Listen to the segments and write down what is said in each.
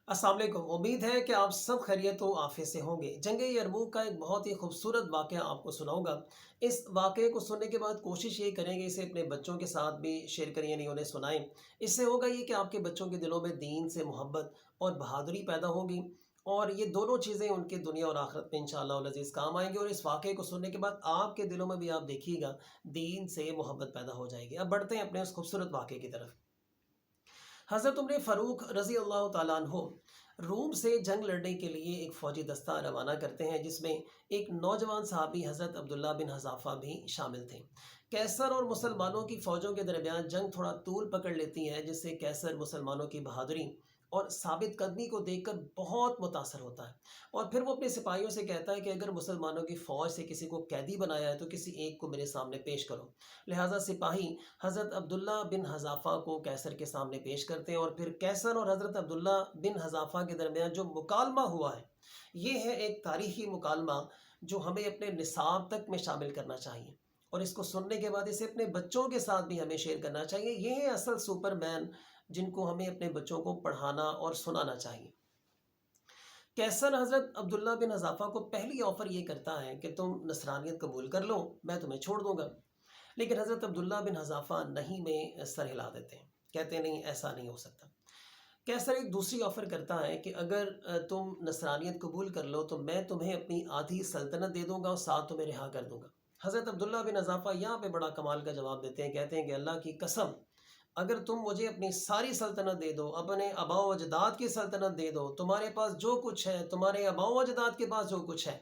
अस्सलाम वालेकुम। उम्मीद है कि आप सब खैरियत व आफियत से होंगे। जंग यरमूक का एक बहुत ही खूबसूरत वाक़या आपको सुनाऊँगा। इस वाक़ये को सुनने के बाद कोशिश ये करेंगे इसे अपने बच्चों के साथ भी शेयर करें, यानी उन्हें सुनाएँ। इससे होगा ये कि आपके बच्चों के दिलों में दीन से मोहब्बत और बहादुरी पैदा होगी, और ये दोनों चीज़ें उनके दुनिया और आखिरत में इंशाअल्लाह वल अज़ीज़ काम आएँगी। और इस वाक़ये को सुनने के बाद आपके दिलों में भी आप देखिएगा दीन से मोहब्बत पैदा हो जाएगी। अब बढ़ते हैं अपने उस खूबसूरत वाक़ये की तरफ। हज़रत उमर फ़ारूक रज़ी अल्लाह तआला अन्हो रूम से जंग लड़ने के लिए एक फ़ौजी दस्ता रवाना करते हैं, जिसमें एक नौजवान सहाबी हज़रत अब्दुल्ला बिन हज़ाफ़ा भी शामिल थे। कैसर और मुसलमानों की फ़ौजों के दरमियान जंग थोड़ा तूल पकड़ लेती है, जिससे कैसर मुसलमानों की बहादुरी और साबित कदमी को देखकर बहुत मुतासर होता है। और फिर वो अपने सिपाहियों से कहता है कि अगर मुसलमानों की फ़ौज से किसी को कैदी बनाया है तो किसी एक को मेरे सामने पेश करो। लिहाजा सिपाही हज़रत अब्दुल्ला बिन हज़ाफ़ा को कैसर के सामने पेश करते हैं, और फिर कैसर और हज़रत अब्दुल्ला बिन हज़ाफ़ा के दरमियान जो मुकालमा हुआ है, ये है एक तारीख़ी मुकालमा जो हमें अपने निसाब तक में शामिल करना चाहिए। और इसको सुनने के बाद इसे अपने बच्चों के साथ भी हमें शेयर करना चाहिए। ये है असल सुपरमैन जिनको हमें अपने बच्चों को पढ़ाना और सुनाना चाहिए। कैसर हज़रत अब्दुल्ला बिन हज़ाफ़ा को पहली ऑफ़र ये करता है कि तुम नसरानियत कबूल कर लो, मैं तुम्हें छोड़ दूँगा। लेकिन हज़रत अब्दुल्ला बिन हज़ाफ़ा नहीं में सर हिला देते हैं। कहते हैं नहीं, ऐसा नहीं हो सकता। कैसर एक दूसरी ऑफ़र करता है कि अगर तुम नसरानियत कबूल कर लो तो मैं तुम्हें अपनी आधी सल्तनत दे दूँगा और साथ तुम्हें रिहा कर दूँगा। हज़रत अब्दुल्ला बिन हज़ाफ़ा यहाँ पे बड़ा कमाल का जवाब देते हैं। कहते हैं कि अल्लाह की कसम, अगर तुम मुझे अपनी सारी सल्तनत दे दो, अपने आबाओ अजदाद की सल्तनत दे दो, तुम्हारे पास जो कुछ है, तुम्हारे आबाओ अजदाद के पास जो कुछ है,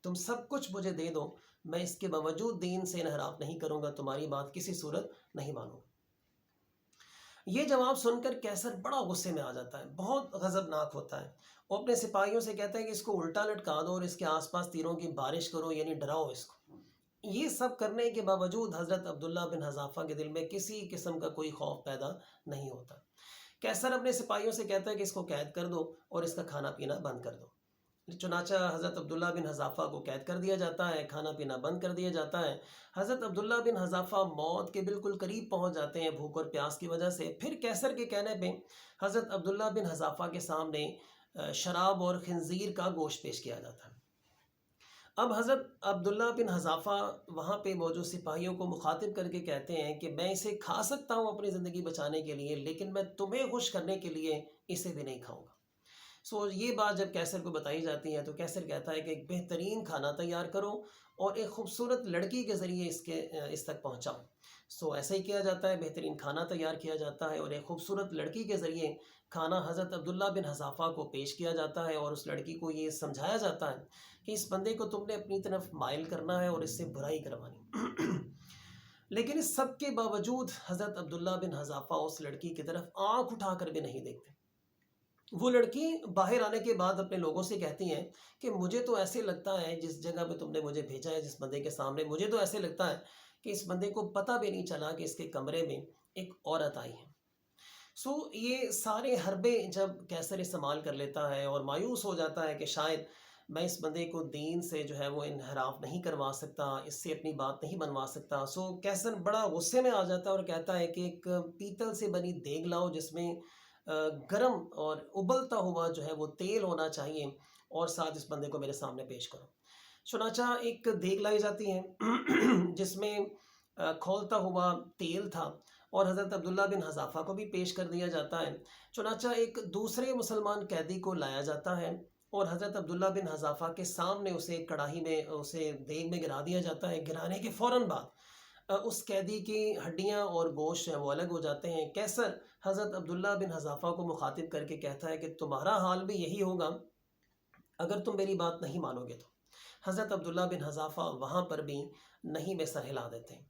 तुम सब कुछ मुझे दे दो, मैं इसके बावजूद दीन से इन्हराफ नहीं करूँगा, तुम्हारी बात किसी सूरत नहीं मानूँगा। ये जवाब सुनकर कैसर बड़ा गुस्से में आ जाता है, बहुत गज़बनाक होता है। वो अपने सिपाहियों से कहता है कि इसको उल्टा लटका दो और इसके आसपास तीरों की बारिश करो, यानी डराओ इसको। ये सब करने के बावजूद हज़रत अब्दुल्ला बिन हज़ाफ़ा के दिल में किसी किस्म का कोई खौफ पैदा नहीं होता। कैसर अपने सिपाहियों से कहता है कि इसको कैद कर दो और इसका खाना पीना बंद कर दो। चुनांचे हज़रत अब्दुल्ला बिन हज़ाफ़ा को कैद कर दिया जाता है, खाना पीना बंद कर दिया जाता है। हज़रत अब्दुल्ला बिन हज़ाफ़ा मौत के बिल्कुल करीब पहुंच जाते हैं भूख और प्यास की वजह से। फिर कैसर के कहने पे हज़रत अब्दुल्ला बिन हज़ाफ़ा के सामने शराब और खिंजीर का गोश्त पेश किया जाता है। अब हज़रत अब्दुल्ला बिन हज़ाफ़ा वहाँ पे मौजूद सिपाहियों को मुखातिब करके कहते हैं कि मैं इसे खा सकता हूँ अपनी ज़िंदगी बचाने के लिए, लेकिन मैं तुम्हें खुश करने के लिए इसे भी नहीं खाऊंगा। ये बात जब कैसर को बताई जाती है तो कैसर कहता है कि एक बेहतरीन खाना तैयार करो और एक खूबसूरत लड़की के ज़रिए इस तक पहुंचाओ। ऐसा ही किया जाता है, बेहतरीन खाना तैयार किया जाता है और एक खूबसूरत लड़की के ज़रिए खाना हज़रत अब्दुल्ला बिन हज़ाफ़ा को पेश किया जाता है, और उस लड़की को ये समझाया जाता है कि इस बंदे को तुमने अपनी तरफ माइल करना है और इससे बुराई करवानी। लेकिन इस सब के बावजूद हज़रत अब्दुल्ला बिन हज़ाफ़ा उस लड़की की तरफ आँख उठाकर भी नहीं देखते। वो लड़की बाहर आने के बाद अपने लोगों से कहती हैं कि मुझे तो ऐसे लगता है, जिस जगह पे तुमने मुझे भेजा है, जिस बंदे के सामने, मुझे तो ऐसे लगता है कि इस बंदे को पता भी नहीं चला कि इसके कमरे में एक औरत आई है। ये सारे हरबे जब कैसर इस्तेमाल कर लेता है और मायूस हो जाता है कि शायद मैं इस बंदे को दीन से जो है वो इनहराफ नहीं करवा सकता, इससे अपनी बात नहीं बनवा सकता। कैसर बड़ा गुस्से में आ जाता है और कहता है कि एक पीतल से बनी देग लाओ, जिसमें गरम और उबलता हुआ जो है वो तेल होना चाहिए, और साथ इस बंदे को मेरे सामने पेश करो। चुनाचा एक देग लाई जाती है जिसमें खौलता हुआ तेल था, और हज़रत अब्दुल्ला बिन हज़ाफ़ा को भी पेश कर दिया जाता है। चुनाचा एक दूसरे मुसलमान कैदी को लाया जाता है और हज़रत अब्दुल्ला बिन हज़ाफ़ा के सामने उसे कढ़ाई में, उसे देग में गिरा दिया जाता है। गिराने के फ़ौरन बाद उस कैदी की हड्डियाँ और गोश्त है वो अलग हो जाते हैं। कैसर हज़रत अब्दुल्ला बिन हज़ाफ़ा को मुखातिब करके कहता है कि तुम्हारा हाल भी यही होगा अगर तुम मेरी बात नहीं मानोगे तो। हज़रत अब्दुल्ला बिन हज़ाफ़ा वहाँ पर भी नहीं में सर हिला देते हैं।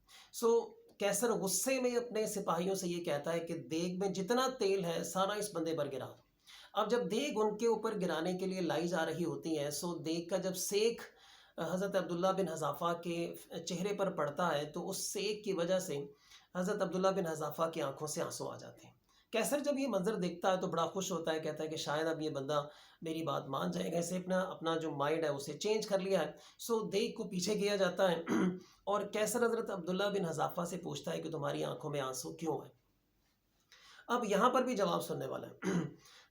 कैसर गुस्से में अपने सिपाहियों से ये कहता है कि देग में जितना तेल है सारा इस बंदे पर गिरा दो। अब जब देग उनके ऊपर गिराने के लिए लाई जा रही होती है, देग का जब सेक हज़रत अब्दुल्ला बिन हज़ाफ़ा के चेहरे पर पड़ता है, तो उस सेक की वजह से हज़रत अब्दुल्ला बिन हज़ाफ़ा की आंखों से आंसू आ जाते हैं। कैसर जब ये मंज़र देखता है तो बड़ा खुश होता है, कहता है कि शायद अब ये बंदा मेरी बात मान जाएगा, इसे अपना अपना जो माइंड है उसे चेंज कर लिया है। देग को पीछे किया जाता है और कैसर हज़रत अब्दुल्ला बिन हज़ाफ़ा से पूछता है कि तुम्हारी आंखों में आंसू क्यों है। अब यहाँ पर भी जवाब सुनने वाला है।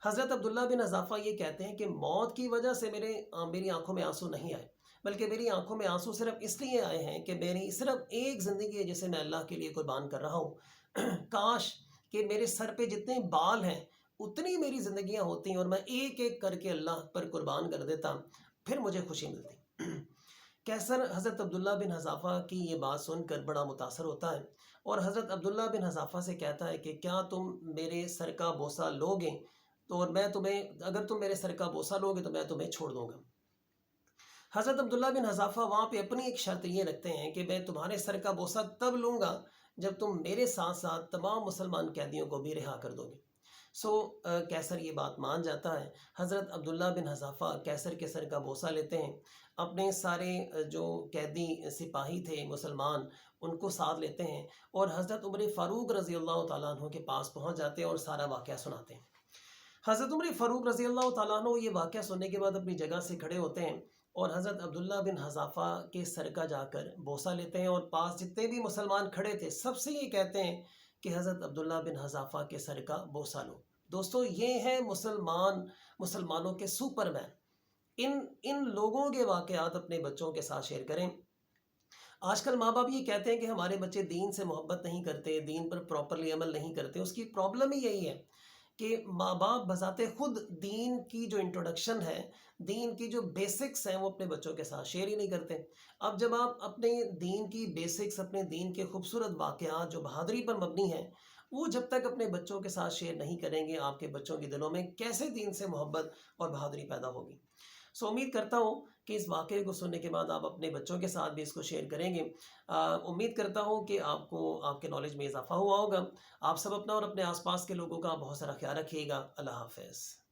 حضرت عبداللہ بن حذافہ یہ کہتے ہیں کہ موت کی وجہ سے میری آنکھوں میں آنسو نہیں آئے، بلکہ میری آنکھوں میں آنسو صرف اس لیے آئے ہیں کہ میری صرف ایک زندگی ہے جسے میں اللہ کے لیے قربان کر رہا ہوں۔ کاش کہ میرے سر پہ جتنے بال ہیں اتنی میری زندگیاں ہوتی اور میں ایک ایک کر کے اللہ پر قربان کر دیتا، پھر مجھے خوشی ملتی۔ کیسر حضرت عبداللہ بن حذافہ کی یہ بات سن کر بڑا متاثر ہوتا ہے اور حضرت عبداللہ بن حذافہ سے کہتا ہے کہ کیا تم میرے سر کا بوسہ لوگے تو اور میں تمہیں اگر تم میرے سر کا بوسہ لوگے تو میں تمہیں چھوڑ دوں گا۔ حضرت عبداللہ بن حذافہ وہاں پہ اپنی ایک شرط یہ رکھتے ہیں کہ میں تمہارے سر کا بوسہ تب لوں گا جب تم میرے ساتھ ساتھ تمام مسلمان قیدیوں کو بھی رہا کر دو گے۔ کیسر یہ بات مان جاتا ہے۔ حضرت عبداللہ بن حذافہ کیسر کے سر کا بوسہ لیتے ہیں، اپنے سارے جو قیدی سپاہی تھے مسلمان ان کو ساتھ لیتے ہیں اور حضرت عمر فاروق رضی اللہ تعالیٰ عنہ کے پاس پہنچ جاتے ہیں اور سارا واقعہ سناتے ہیں۔ حضرت عمر فاروق رضی اللہ تعالیٰ عنہ یہ واقعہ سننے کے بعد اپنی جگہ سے کھڑے ہوتے ہیں اور حضرت عبداللہ بن حذافہ کے سر کا جا کر بوسہ لیتے ہیں اور پاس جتنے بھی مسلمان کھڑے تھے سب سے یہ کہتے ہیں کہ حضرت عبداللہ بن حذافہ کے سر کا بوسہ لو۔ دوستو یہ ہیں مسلمانوں کے سپر مین۔ ان لوگوں کے واقعات اپنے بچوں کے ساتھ شیئر کریں۔ آج کل ماں باپ یہ کہتے ہیں کہ ہمارے بچے دین سے محبت نہیں کرتے، دین پر پراپرلی عمل نہیں کرتے۔ اس کی پرابلم ہی یہی ہے کہ ماں باپ بذات خود دین کی جو انٹروڈکشن ہے، دین کی جو بیسکس ہیں وہ اپنے بچوں کے ساتھ شیئر ہی نہیں کرتے۔ اب جب آپ اپنے دین کی بیسکس، اپنے دین کے خوبصورت واقعات جو بہادری پر مبنی ہیں وہ جب تک اپنے بچوں کے ساتھ شیئر نہیں کریں گے، آپ کے بچوں کے دلوں میں کیسے دین سے محبت اور بہادری پیدا ہوگی؟ امید کرتا ہوں کہ اس واقعے کو سننے کے بعد آپ اپنے بچوں کے ساتھ بھی اس کو شیئر کریں گے۔ امید کرتا ہوں کہ آپ کو آپ کے نالج میں اضافہ ہوا ہوگا۔ آپ سب اپنا اور اپنے آس پاس کے لوگوں کا بہت سارا خیال رکھیے گا۔ اللہ حافظ۔